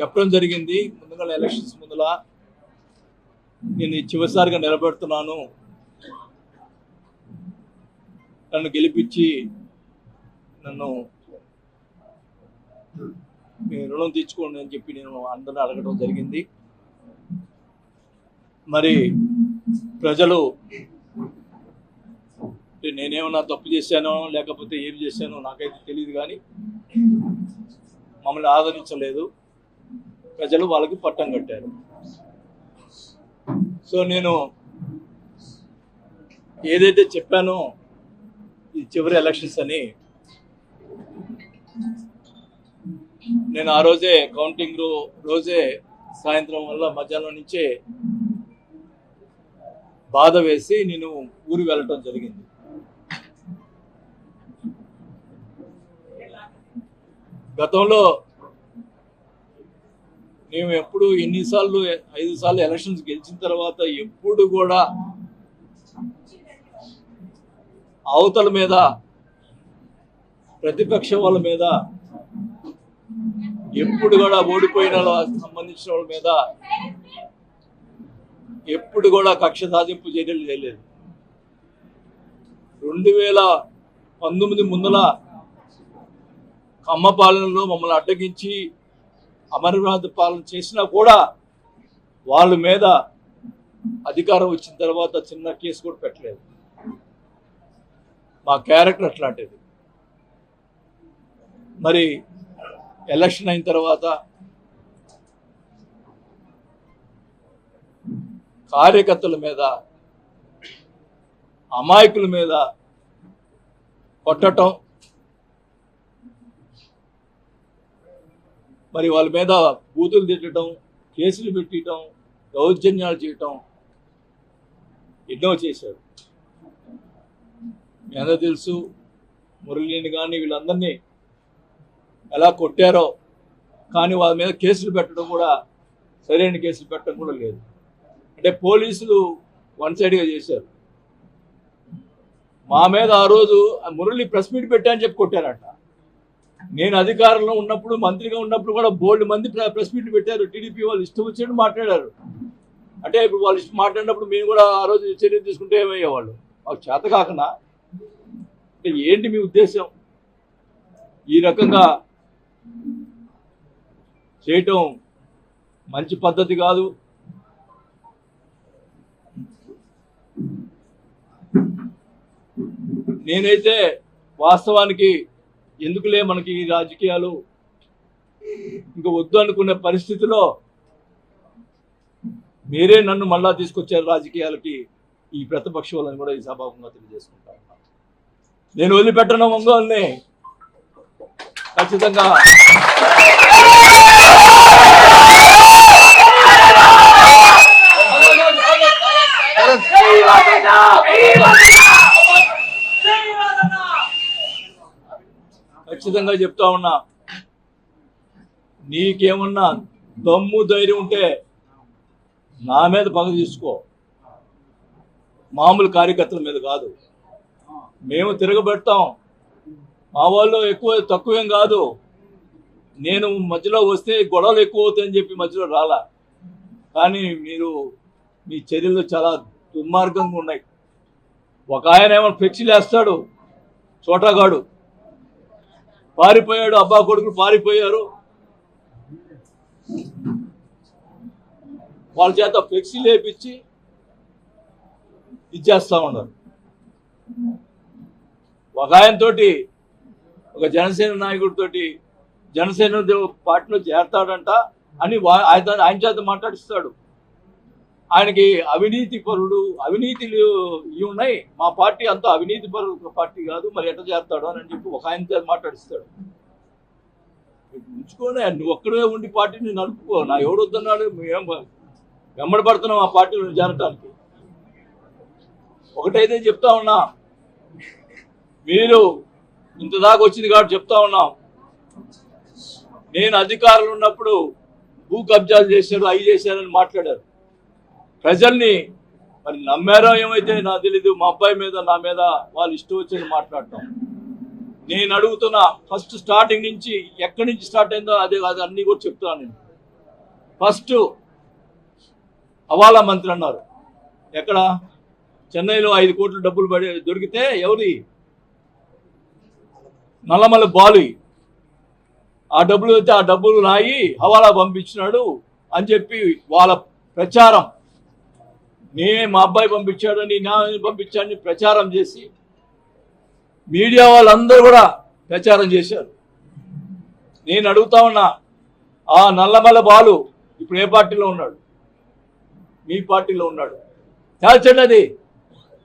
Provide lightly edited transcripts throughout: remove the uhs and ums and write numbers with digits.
చెప్పడం జరిగింది. ముందుగా ఎలక్షన్స్ ముందుల నేను చివరిసారిగా నిలబెడుతున్నాను, నన్ను గెలిపించి నన్ను రుణం తీర్చుకోండి అని చెప్పి నేను అందరిని అడగడం జరిగింది. మరి ప్రజలు నేనేమన్నా తప్పు చేశానో లేకపోతే ఏం చేశానో నాకైతే తెలియదు, కానీ మమ్మల్ని ఆదరించలేదు. ప్రజలు వాళ్ళకి పట్టం కట్టారు. సో నేను ఏదైతే చెప్పానో ఈ చివరి ఎలక్షన్స్ అని, నేను ఆ రోజే కౌంటింగ్ రోజే సాయంత్రం వల్ల మధ్యాహ్నం నుంచే బాధ వేసి నేను ఊరు వెళ్ళటం జరిగింది. గతంలో మేము ఎప్పుడు ఎన్నిసార్లు 5 సార్లు ఎలక్షన్స్ గెలిచిన తర్వాత ఎప్పుడు కూడా అవతల మీద ప్రతిపక్ష వాళ్ళ మీద ఎప్పుడు కూడా ఓడిపోయిన సంబంధించిన వాళ్ళ మీద ఎప్పుడు కూడా కక్ష సాధింపు చర్యలు చేయలేదు. 2019 ముందల కమ్మ పాలనలో మమ్మల్ని అడ్డగించి అమరనాథ్ పాలన చేసినా కూడా వాళ్ళ మీద అధికారం వచ్చిన తర్వాత చిన్న కేసు కూడా పెట్టలేదు. మా క్యారెక్టర్ అట్లాంటిది. మరి ఎలక్షన్ అయిన తర్వాత కార్యకర్తల మీద, అమాయకుల మీద కొట్టడం, మరి వాళ్ళ మీద బూతులు తిట్టడం, కేసులు పెట్టడం, దౌర్జన్యాలు చేయటం ఎన్నో చేశారు. మీ అందరూ తెలుసు. మురళిని కానీ వీళ్ళందరినీ ఎలా కొట్టారో, కానీ వాళ్ళ మీద కేసులు పెట్టడం కూడా, సరైన కేసులు పెట్టడం కూడా లేదు. అంటే పోలీసులు వన్ సైడ్గా చేశారు. మా మీద ఆ రోజు మురళి ప్రెస్ మీట్ పెట్టా అని చెప్పి కొట్టారట. నేను అధికారంలో ఉన్నప్పుడు, మంత్రిగా ఉన్నప్పుడు కూడా బోల్డ్ మంది ప్రెస్ మీట్లు పెట్టారు. టీడీపీ వాళ్ళు ఇష్టం వచ్చినట్టు మాట్లాడారు. అంటే ఇప్పుడు వాళ్ళు ఇష్టం మాట్లాడినప్పుడు మేము కూడా ఆ రోజు చర్య తీసుకుంటే ఏమయ్యేవాళ్ళు? మాకు చేత కాకనా? అంటే ఏంటి మీ ఉద్దేశం? ఈ రకంగా చేయటం మంచి పద్ధతి కాదు. నేనైతే వాస్తవానికి ఎందుకులే మనకి ఈ రాజకీయాలు ఇంకా వద్దు అనుకునే పరిస్థితిలో మీరే నన్ను మళ్ళా తీసుకొచ్చారు రాజకీయాలకి. ఈ ప్రతిపక్ష వాళ్ళని కూడా ఈ సభాముఖంగా తెలియజేసుకుంటాను. నేను వదిలిపెట్టను ఒంగోలుని. ఖచ్చితంగా ఖచ్చితంగా చెప్తా ఉన్నా, నీకేమన్నా దమ్ము ధైర్యం ఉంటే నా మీద పగ తీసుకో, మామూలు కార్యకర్తల మీద కాదు. మేము తిరగబెడతాం. మా వాళ్ళు ఎక్కువ తక్కువేం కాదు. నేను మధ్యలో వస్తే గొడవలు ఎక్కువ అవుతాయని చెప్పి మధ్యలో రాలా. కానీ మీరు మీ చర్యలు చాలా దుర్మార్గంగా ఉన్నాయి. ఒక ఆయన ఏమో ఫ్లెక్సీలు వేస్తాడు, చోటాగాడు పారిపోయాడు, అబ్బా కొడుకులు పారిపోయారు. వాళ్ళ చేత ఫ్లెక్సీలు వేపించి ఇచ్చేస్తా ఉన్నారు. ఒక ఆయనతోటి, ఒక జనసేన నాయకుడితోటి జనసేన పార్టీలో చేరతాడంట అని ఆయన చేత మాట్లాడిస్తాడు. ఆయనకి అవినీతి పరుడు, అవినీతిలు ఇవి ఉన్నాయి, మా పార్టీ అంతా అవినీతి పరుడు పార్టీ కాదు, మరి ఎట్లా చేస్తాడు అని చెప్పి ఒక ఆయన చేత మాట్లాడిస్తాడు. ఉంచుకోనే, నువ్వు ఒక్కడే ఉండి పార్టీని నడుపుకో. నా ఎవడు వద్దన్నాడు? మేము వెంబడి పడుతున్నాం ఆ పార్టీలో చేరటానికి. ఒకటైతే చెప్తా ఉన్నా, మీరు ఇంత దాకా వచ్చింది కాబట్టి చెప్తా ఉన్నాం, నేను అధికారులు ఉన్నప్పుడు భూ కబ్జాలు చేశారు, అవి చేశారని మాట్లాడారు. ప్రజల్ని మరి నమ్మారో ఏమైతే నాకు తెలీదు. మా అబ్బాయి మీద, నా మీద వాళ్ళు ఇష్టం వచ్చి మాట్లాడటం. నేను అడుగుతున్నా, ఫస్ట్ స్టార్టింగ్ నుంచి ఎక్కడి నుంచి స్టార్ట్ అయిందో అదే అన్నీ కూడా చెప్తాను. నేను ఫస్ట్ హవాలా మంత్రి అన్నారు. ఎక్కడ? చెన్నైలో 5 కోట్ల డబ్బులు దొరికితే ఎవరి? నల్లమల బాలు. ఆ డబ్బులు అయితే ఆ డబ్బులు నాయి హవాలా పంపించినాడు అని చెప్పి వాళ్ళ ప్రచారం, మా అబ్బాయి పంపించాడని, నా పంపించాడని ప్రచారం చేసి మీడియా వాళ్ళందరూ కూడా ప్రచారం చేశారు. నేను అడుగుతా ఉన్నా, ఆ నల్లమల బాలు ఇప్పుడు ఏ పార్టీలో ఉన్నాడు? మీ పార్టీలో ఉన్నాడు. తేల్చండి అది.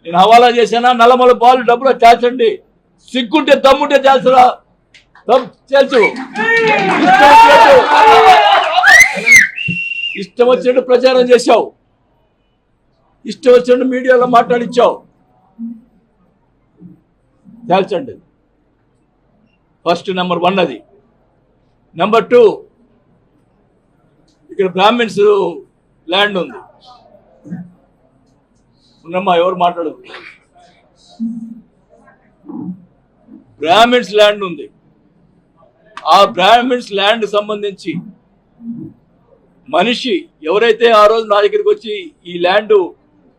నేను హవాలా చేశానా? నల్లమల బాలు డబ్బులు తేల్చండి. సిగ్గుంటే దమ్ముంటే తేల్చరా? తేల్చు. ఇష్టం వచ్చినట్టు ప్రచారం చేశావు, ఇష్టం వచ్చినట్టు మీడియాలో మాట్లాడిచ్చావు. తేల్చండి. ఫస్ట్ నెంబర్ 1 అది. నెంబర్ 2, ఇక్కడ బ్రాహ్మిన్స్ ల్యాండ్ ఉంది. ఉన్నమ్మా, ఎవరు మాట్లాడు? బ్రాహ్మిన్స్ ల్యాండ్ ఉంది. ఆ బ్రాహ్మిన్స్ ల్యాండ్ సంబంధించి మనిషి ఎవరైతే ఆ రోజు నా దగ్గరికి వచ్చి ఈ ల్యాండ్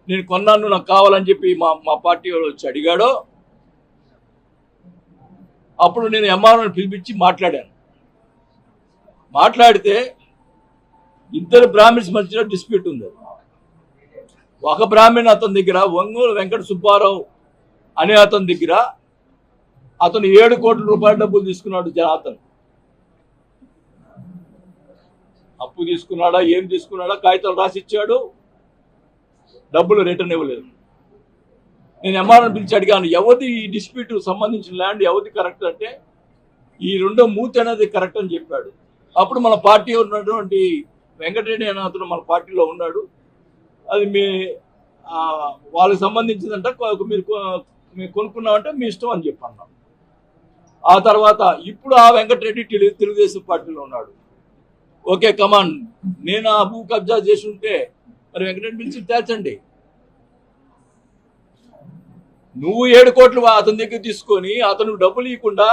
నేను కొన్నాను, నాకు కావాలని చెప్పి మా పార్టీ వాళ్ళు వచ్చి అడిగాడో, అప్పుడు నేను ఎంఆర్ఓని పిలిపించి మాట్లాడాను. మాట్లాడితే ఇద్దరు బ్రాహ్మిన్స్ మధ్యలో డిస్ప్యూట్ ఉంది. ఒక బ్రాహ్మణ్ అతని దగ్గర, ఒంగోలు వెంకట సుబ్బారావు అనే అతని దగ్గర అతను 7 కోట్ల రూపాయల డబ్బులు తీసుకున్నాడు. అతను అప్పు తీసుకున్నాడా, ఏం తీసుకున్నాడా, కాగితాలు రాసిచ్చాడు, డబ్బులు రిటర్న్ ఇవ్వలేదు. నేను ఎంఆర్ఓని పిలిచి అడిగాను, ఎవరిది ఈ డిస్ప్యూట్ సంబంధించిన ల్యాండ్, ఎవరిది కరెక్ట్ అంటే ఈ 2వ మూర్తి అనేది కరెక్ట్ అని చెప్పాడు. అప్పుడు మన పార్టీ ఉన్నటువంటి వెంకటరెడ్డి అనే అతను మన పార్టీలో ఉన్నాడు. అది వాళ్ళకి సంబంధించిందంట, మీరు కొనుక్కున్నామంటే మీ ఇష్టం అని చెప్పన్నాం. ఆ తర్వాత ఇప్పుడు ఆ వెంకటరెడ్డి తెలుగుదేశం పార్టీలో ఉన్నాడు. ఓకే కమాన్, నేను ఆ భూ కబ్జా చేసి ఉంటే మరి వెంకటరెడ్డి పిలిచి తేల్చండి. నువ్వు 7 కోట్లు అతని దగ్గర తీసుకొని అతను డబ్బులు ఇవ్వకుండా,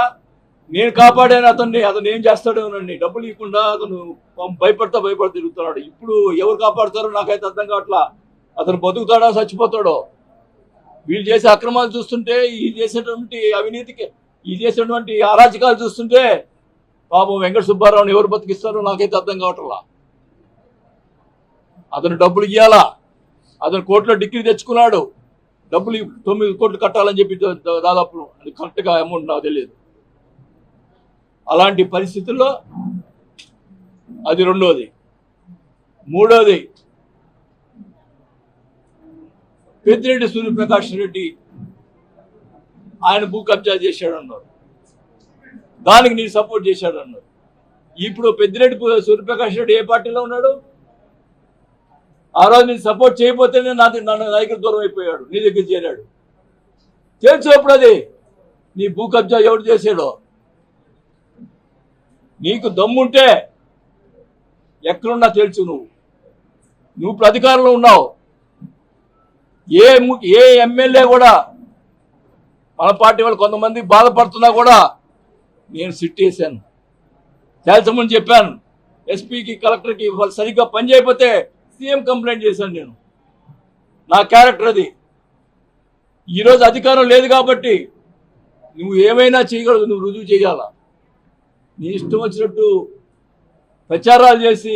నేను కాపాడాను అతన్ని, అతను ఏం చేస్తాడోనండి, డబ్బులు ఇవ్వకుండా అతను భయపడతా తిరుగుతున్నాడు. ఇప్పుడు ఎవరు కాపాడుతారో నాకైతే అర్థం కావట్లా. అతను బతుకుతాడో చచ్చిపోతాడో? వీళ్ళు చేసే అక్రమాలు చూస్తుంటే, ఈ చేసేటువంటి అవినీతికి, ఈ చేసేటువంటి అరాచకాలు చూస్తుంటే పాపం వెంకట సుబ్బారావుని ఎవరు బతికిస్తారో నాకైతే అర్థం కావట్లా. అతను డబ్బులు ఇవ్వాలా, అతను కోర్టులో డిగ్రీ తెచ్చుకున్నాడు, డబ్బులు 9 కోట్లు కట్టాలని చెప్పి దాదాపు అది కరెక్ట్గా అమౌంట్ నాకు తెలియదు. అలాంటి పరిస్థితుల్లో అది 2వది. 3వది, పెద్దిరెడ్డి సూర్యప్రకాష్ రెడ్డి ఆయన భూ కబ్జా చేశాడు అన్నారు, దానికి నేను సపోర్ట్ చేశాడు అన్నారు. ఇప్పుడు పెద్దిరెడ్డి సూర్యప్రకాష్ రెడ్డి ఏ పార్టీలో ఉన్నాడు? ఆ రోజు నేను సపోర్ట్ చేయకపోతేనే నన్ను దగ్గర దూరం అయిపోయాడు, నీ దగ్గర చేరాడు. తెలుసు అది నీ భూ కబ్జా ఎవడు చేశాడో. నీకు దమ్ముంటే ఎక్కడున్నా తెలుసు. నువ్వు ఇప్పుడు అధికారంలో ఉన్నావు. ఏ ఎమ్మెల్యే కూడా, మన పార్టీ వాళ్ళు కొంతమంది బాధపడుతున్నా కూడా నేను సిట్ చేశాను, తేల్చమని చెప్పాను. ఎస్పీకి, కలెక్టర్కి వాళ్ళు సరిగ్గా పని చేయకపోతే సీఎం కంప్లైంట్ చేశాను. నేను నా క్యారెక్టర్ అది. ఈరోజు అధికారం లేదు కాబట్టి నువ్వు ఏమైనా చేయగలదు, నువ్వు రుజువు చేయాలా. నీ ఇష్టం వచ్చినట్టు ప్రచారాలు చేసి